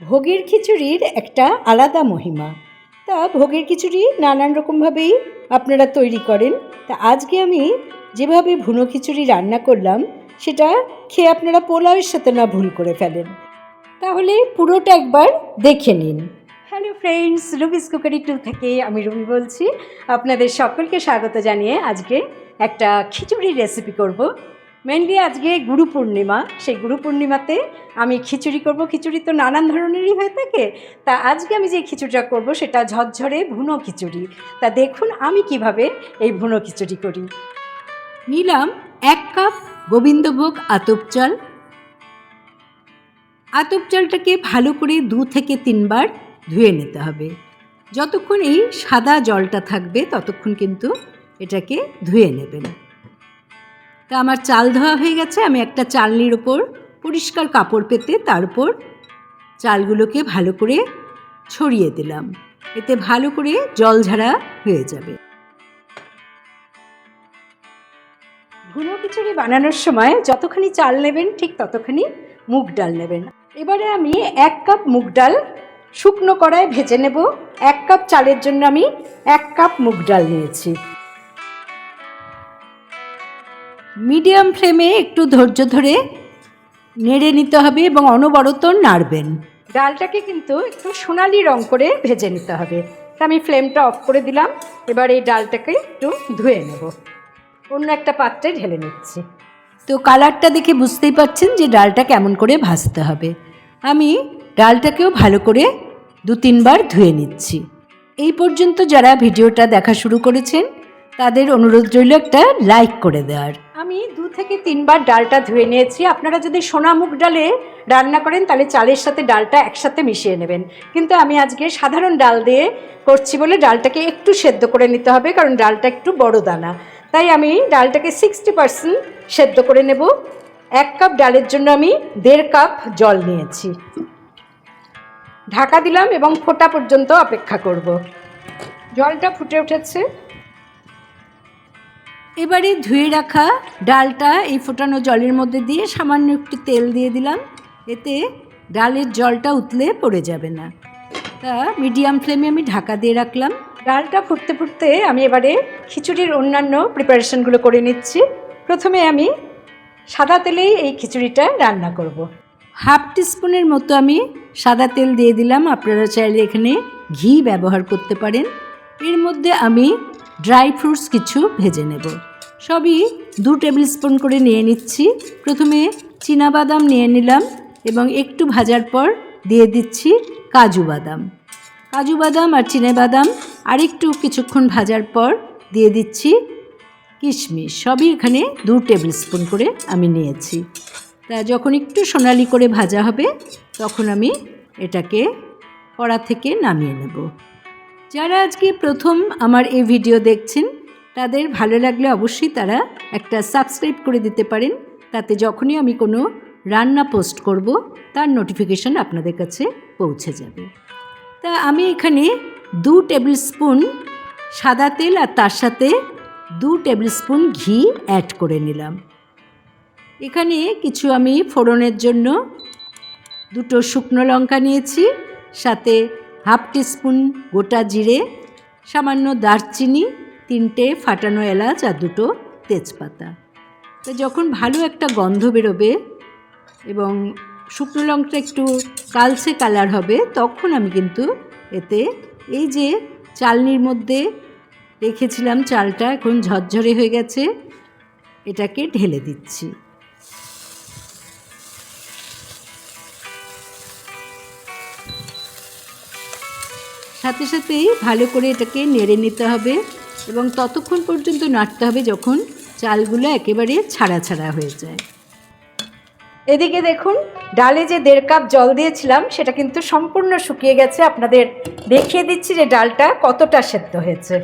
ভোগের খিচুড়ির একটা আলাদা মহিমা। তা ভোগের খিচুড়ি নানান রকমভাবেই আপনারা তৈরি করেন। তা আজকে আমি যেভাবে ভুনো খিচুড়ি রান্না করলাম সেটা খেয়ে আপনারা পোলাওয়ের সাথে না ভুল করে ফেলেন। তাহলে পুরোটা একবার দেখে নিন। হ্যালো ফ্রেন্ডস, রুবিস কুকারি 2 থেকে আমি রুবি বলছি। আপনাদের সকলকে স্বাগত জানিয়ে আজকে একটা খিচুড়ির রেসিপি করব। মেনলি আজকে গুরু পূর্ণিমা, সেই গুরু পূর্ণিমাতে আমি খিচুড়ি করব। খিচুড়ি তো নানান ধরনেরই হয়ে থাকে, তা আজকে আমি যে খিচুড়িটা করব সেটা ঝরঝরে ভুনো খিচুড়ি। তা দেখুন আমি কিভাবে এই ভুনো খিচুড়ি করি। নিলাম 1 কাপ গোবিন্দভোগ আতপ চাল। আতপ চালটাকে ভালো করে 2 থেকে 3 বার ধুয়ে নিতে হবে। যতক্ষণ এই সাদা জলটা থাকবে ততক্ষণ কিন্তু এটাকে ধুয়ে নেবেন। তা আমার চাল ধোয়া হয়ে গেছে। আমি একটা চালনির ওপর পরিষ্কার কাপড় পেতে তার উপর চালগুলোকে ভালো করে ছড়িয়ে দিলাম। এতে ভালো করে জল ঝাড়া হয়ে যাবে। ভুনো খিচুড়ি বানানোর সময় যতখানি চাল নেবেন ঠিক ততখানি মুগ ডাল নেবেন। এবারে আমি 1 কাপ মুগ ডাল শুকনো কড়ায় ভেজে নেব। 1 কাপ চালের জন্য আমি 1 কাপ মুগ ডাল নিয়েছি। মিডিয়াম ফ্লেমে একটু ধৈর্য ধরে নেড়ে নিতে হবে এবং অনবরত নাড়বেন। ডালটাকে কিন্তু একটু সোনালি রং করে ভেজে নিতে হবে। তা আমি ফ্লেমটা অফ করে দিলাম। এবার এই ডালটাকে একটু ধুয়ে নেব, অন্য একটা পাত্রে ঢেলে নিচ্ছি। তো কালারটা দেখে বুঝতেই পারছেন যে ডালটা কেমন করে ভাজতে হবে। আমি ডালটাকেও ভালো করে 2-3 বার ধুয়ে নিচ্ছি। এই পর্যন্ত যারা ভিডিওটা দেখা শুরু করেছেন তাদের অনুরোধ রইল একটা লাইক করে দেওয়ার। আমি 2 থেকে 3 বার ডালটা ধুয়ে নিয়েছি। আপনারা যদি সোনা মুগ ডালে রান্না করেন তাহলে চালের সাথে ডালটা একসাথে মিশিয়ে নেবেন, কিন্তু আমি আজকে সাধারণ ডাল দিয়ে করছি বলে ডালটাকে একটু সেদ্ধ করে নিতে হবে, কারণ ডালটা একটু বড় দানা। তাই আমি ডালটাকে 60% সেদ্ধ করে নেব। 1 কাপ ডালের জন্য আমি 1.5 কাপ জল নিয়েছি। ঢাকা দিলাম এবং ফোটা পর্যন্ত অপেক্ষা করব। জলটা ফুটে উঠেছে। এবারে ধুয়ে রাখা ডালটা এই ফোটানো জলের মধ্যে দিয়ে সামান্য একটু তেল দিয়ে দিলাম। এতে ডালের জলটা উতলে পড়ে যাবে না। তা মিডিয়াম ফ্লেমে আমি ঢাকা দিয়ে রাখলাম। ডালটা ফুটতে ফুটতে আমি এবারে খিচুড়ির অন্যান্য প্রিপারেশনগুলো করে নিচ্ছি। প্রথমে আমি সাদা তেলেই এই খিচুড়িটা রান্না করব। 1/2 টিস্পুনের মতো আমি সাদা তেল দিয়ে দিলাম। আপনারা চাইলে এখানে ঘি ব্যবহার করতে পারেন। এর মধ্যে আমি ড্রাই ফ্রুটস কিছু ভেজে নেব। সবই 2 টেবিল স্পুন করে নিয়ে নিচ্ছি। প্রথমে চীনাবাদাম নিয়ে নিলাম এবং একটু ভাজার পর দিয়ে দিচ্ছি কাজু বাদাম। কাজু বাদাম আর চীনাবাদাম আরেকটু কিছুক্ষণ ভাজার পর দিয়ে দিচ্ছি কিশমিশ। সবই এখানে 2 টেবিল স্পুন করে আমি নিয়েছি। তা যখন একটু সোনালি করে ভাজা হবে তখন আমি এটাকে কড়া থেকে নামিয়ে নেব। যারা আজকে প্রথম আমার এই ভিডিও দেখছেন তাদের ভালো লাগলে অবশ্যই তারা একটা সাবস্ক্রাইব করে দিতে পারেন। তাতে যখনই আমি কোনো রান্না পোস্ট করব তার নোটিফিকেশন আপনাদের কাছে পৌঁছে যাবে। তা আমি এখানে 2 টেবিল স্পুন সাদা তেল আর তার সাথে 2 টেবিল স্পুন ঘি অ্যাড করে নিলাম। এখানে কিছু আমি ফোড়নের জন্য 2টো শুকনো লঙ্কা নিয়েছি, সাথে 1/2 টিস্পুন গোটা জিরে, সামান্য দারচিনি, 3টে ফাটানো এলাচ আর 2টো তেজপাতা। তো যখন ভালো একটা গন্ধ বেরোবে এবং শুকনো লঙ্কাটা একটু কালচে কালার হবে তখন আমি কিন্তু এতে এই যে চালনির মধ্যে রেখেছিলাম চালটা এখন ঝরঝরে হয়ে গেছে, এটাকে ঢেলে দিচ্ছি। সাথে সাথেই ভালো করে এটাকে নেড়ে নিতে হবে এবং ততক্ষণ পর্যন্ত নাড়তে হবে যখন চালগুলো একেবারে ছাড়া ছাড়া হয়ে যায়। এদিকে দেখুন ডালে যে 1.5 কাপ জল দিয়েছিলাম সেটা কিন্তু সম্পূর্ণ শুকিয়ে গেছে। আপনাদের দেখিয়ে দিচ্ছি যে ডালটা কতটা সেদ্ধ হয়েছে।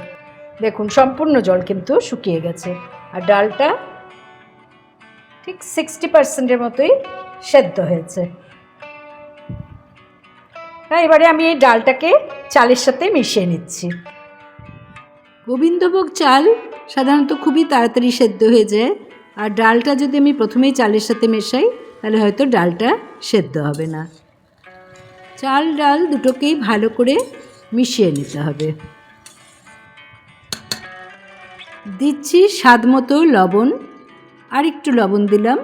দেখুন সম্পূর্ণ জল কিন্তু শুকিয়ে গেছে আর ডালটা ঠিক 60%-এর মতোই সেদ্ধ হয়েছে। এবারে আমি এই ডালটাকে চালের সাথে মিশিয়ে নিচ্ছি। গোবিন্দভোগ চাল সাধারণত খুবই তাড়াতাড়ি সেদ্ধ হয়ে যায়, আর ডালটা যদি আমি প্রথমেই চালের সাথে মেশাই তাহলে হয়তো ডালটা সেদ্ধ হবে না। চাল ডাল দুটোকেই ভালো করে মিশিয়ে নিতে হবে। দিচ্ছি স্বাদ মতো লবণ, আর একটু লবণ দিলাম।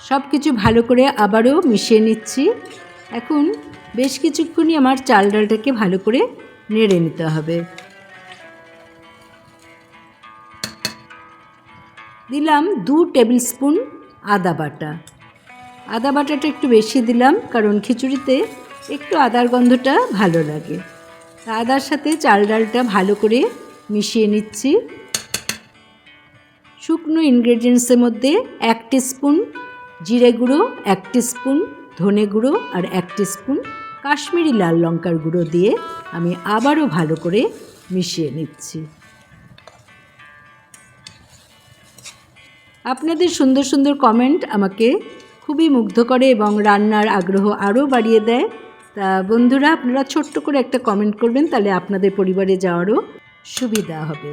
সব কিছু ভালো করে আবারও মিশিয়ে নিচ্ছি। এখন বেশ কিছুক্ষণই আমার চাল ডালটাকে ভালো করে নেড়ে নিতে হবে। দিলাম 2 টেবিল স্পুন আদা বাটা। আদা বাটাটা একটু বেশি দিলাম, কারণ খিচুড়িতে একটু আদার গন্ধটা ভালো লাগে। আদার সাথে চাল ডালটা ভালো করে মিশিয়ে নিচ্ছি। শুকনো ইনগ্রেডিয়েন্টসের মধ্যে 1 টিস্পুন জিরে গুঁড়ো, 1 টিস্পুন ধনে গুঁড়ো আর 1 টিস্পুন কাশ্মীরি লাল লঙ্কার গুঁড়ো দিয়ে আমি আবারও ভালো করে মিশিয়ে নিচ্ছি। আপনাদের সুন্দর সুন্দর কমেন্ট আমাকে খুবই মুগ্ধ করে এবং রান্নার আগ্রহ আরও বাড়িয়ে দেয়। তা বন্ধুরা, আপনারা ছোট্ট করে একটা কমেন্ট করবেন, তাহলে আপনাদের পরিবারে যাওয়ারও সুবিধা হবে।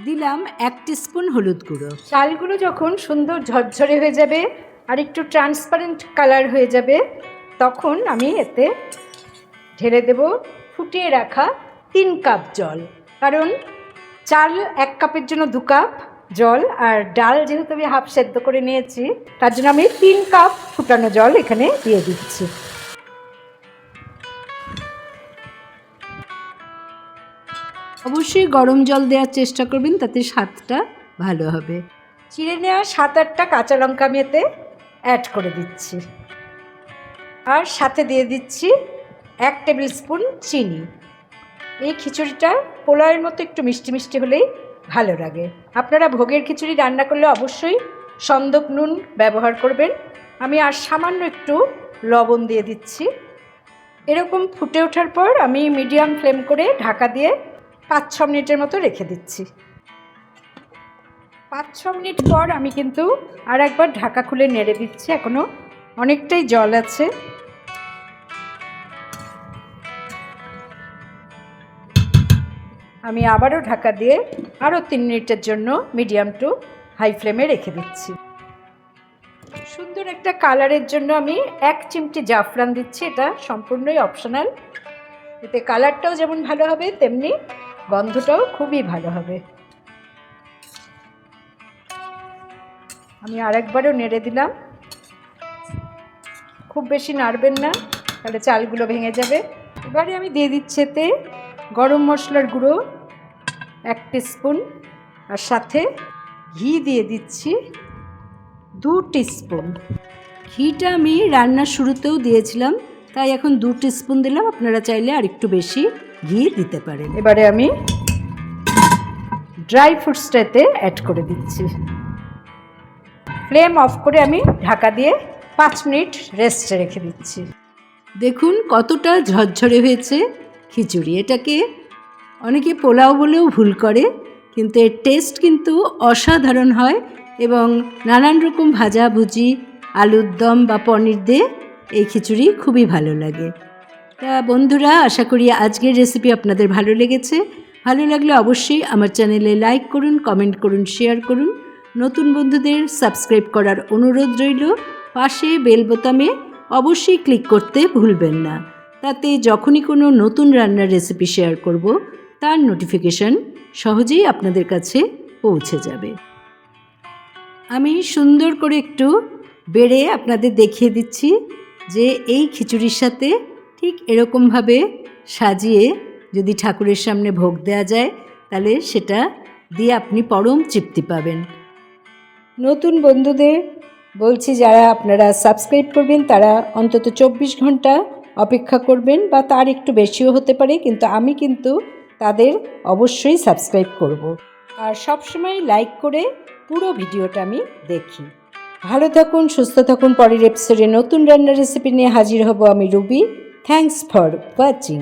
দিলাম 1 টিস্পুন হলুদ গুঁড়ো। চালগুলো যখন সুন্দর ঝরঝরে হয়ে যাবে আর একটু ট্রান্সপারেন্ট কালার হয়ে যাবে, তখন আমি এতে ঢেলে দেব ফুটিয়ে রাখা 3 কাপ জল। কারণ চাল 1 কাপের জন্য 2 কাপ জল, আর ডাল যেহেতু আমি হাফ সেদ্ধ করে নিয়েছি, তার জন্য আমি 3 কাপ ফুটানো জল এখানে দিয়ে দিচ্ছি। অবশ্যই গরম জল দেওয়ার চেষ্টা করবেন, তাতে স্বাদটা ভালো হবে। চিড়ে নেওয়া 7-8টা কাঁচা লঙ্কা আমি এতে অ্যাড করে দিচ্ছি, আর সাথে দিয়ে দিচ্ছি 1 টেবিল স্পুন চিনি। এই খিচুড়িটা পোলাওয়ের মতো একটু মিষ্টি মিষ্টি হলেই ভালো লাগে। আপনারা ভোগের খিচুড়ি রান্না করলে অবশ্যই সন্দক নুন ব্যবহার করবেন। আমি আর সামান্য একটু লবণ দিয়ে দিচ্ছি। এরকম ফুটে ওঠার পর আমি মিডিয়াম ফ্লেম করে ঢাকা দিয়ে 5-6 মিনিটের মতো রেখে দিচ্ছি। 5-6 মিনিট পর আমি কিন্তু আর একবার ঢাকা খুলে নেড়ে দিচ্ছি। এখনও অনেকটাই জল আছে। আমি আবারও ঢাকা দিয়ে আরও 3 মিনিটের জন্য মিডিয়াম টু হাই ফ্লেমে রেখে দিচ্ছি। সুন্দর একটা কালারের জন্য আমি 1 চিমটি জাফরান দিচ্ছি। এটা সম্পূর্ণই অপশনাল। এতে কালারটাও যেমন ভালো হবে, তেমনি গন্ধটাও খুবই ভালো হবে। আমি আরেকবারও নেড়ে দিলাম। খুব বেশি নাড়বেন না, তাহলে চালগুলো ভেঙে যাবে। এবারে আমি দিয়ে দিচ্ছি এতে গরম মশলার গুঁড়ো 1 টিস্পুন, আর সাথে ঘি দিয়ে দিচ্ছি 2 টিস্পুন। ঘিটা আমি রান্নার শুরুতেও দিয়েছিলাম, তাই এখন 2 টিস্পুন দিলাম। আপনারা চাইলে আর একটু বেশি ঘি দিতে পারেন। এবারে আমি ড্রাই ফ্রুটসটাতে অ্যাড করে দিচ্ছি। ফ্লেম অফ করে আমি ঢাকা দিয়ে 5 মিনিট রেস্টে রেখে দিচ্ছি। দেখুন কতটা ঝরঝরে হয়েছে খিচুড়ি। এটাকে অনেকে পোলাও বলেও ভুল করে, কিন্তু এর টেস্ট কিন্তু অসাধারণ হয় এবং নানান রকম ভাজাভুজি, আলুর দম বা পনির দিয়ে এই খিচুড়ি খুবই ভালো লাগে। তা বন্ধুরা, আশা করি আজকের রেসিপি আপনাদের ভালো লেগেছে। ভালো লাগলে অবশ্যই আমার চ্যানেলে লাইক করুন, কমেন্ট করুন, শেয়ার করুন। নতুন বন্ধুদের সাবস্ক্রাইব করার অনুরোধ রইল। পাশে বেল বোতামে অবশ্যই ক্লিক করতে ভুলবেন না, তাতে যখনই কোনো নতুন রান্নার রেসিপি শেয়ার করব, তার নোটিফিকেশন সহজেই আপনাদের কাছে পৌঁছে যাবে। আমি সুন্দর করে একটু বেড়ে আপনাদের দেখিয়ে দিচ্ছি যে এই খিচুড়ির সাথে ঠিক এরকমভাবে সাজিয়ে যদি ঠাকুরের সামনে ভোগ দেওয়া যায়, তাহলে সেটা দিয়ে আপনি পরম তৃপ্তি পাবেন। নতুন বন্ধুদের বলছি, যারা আপনারা সাবস্ক্রাইব করবেন তারা অন্তত 24 ঘন্টা অপেক্ষা করবেন, বা তার একটু বেশিও হতে পারে, কিন্তু আমি কিন্তু তাদের অবশ্যই সাবস্ক্রাইব করব। আর সবসময় লাইক করে পুরো ভিডিওটা আমি দেখি। ভালো থাকুন, সুস্থ থাকুন। পরের এপিসোডে নতুন রান্নার রেসিপি নিয়ে হাজির হব আমি, রুবি। Thanks for watching.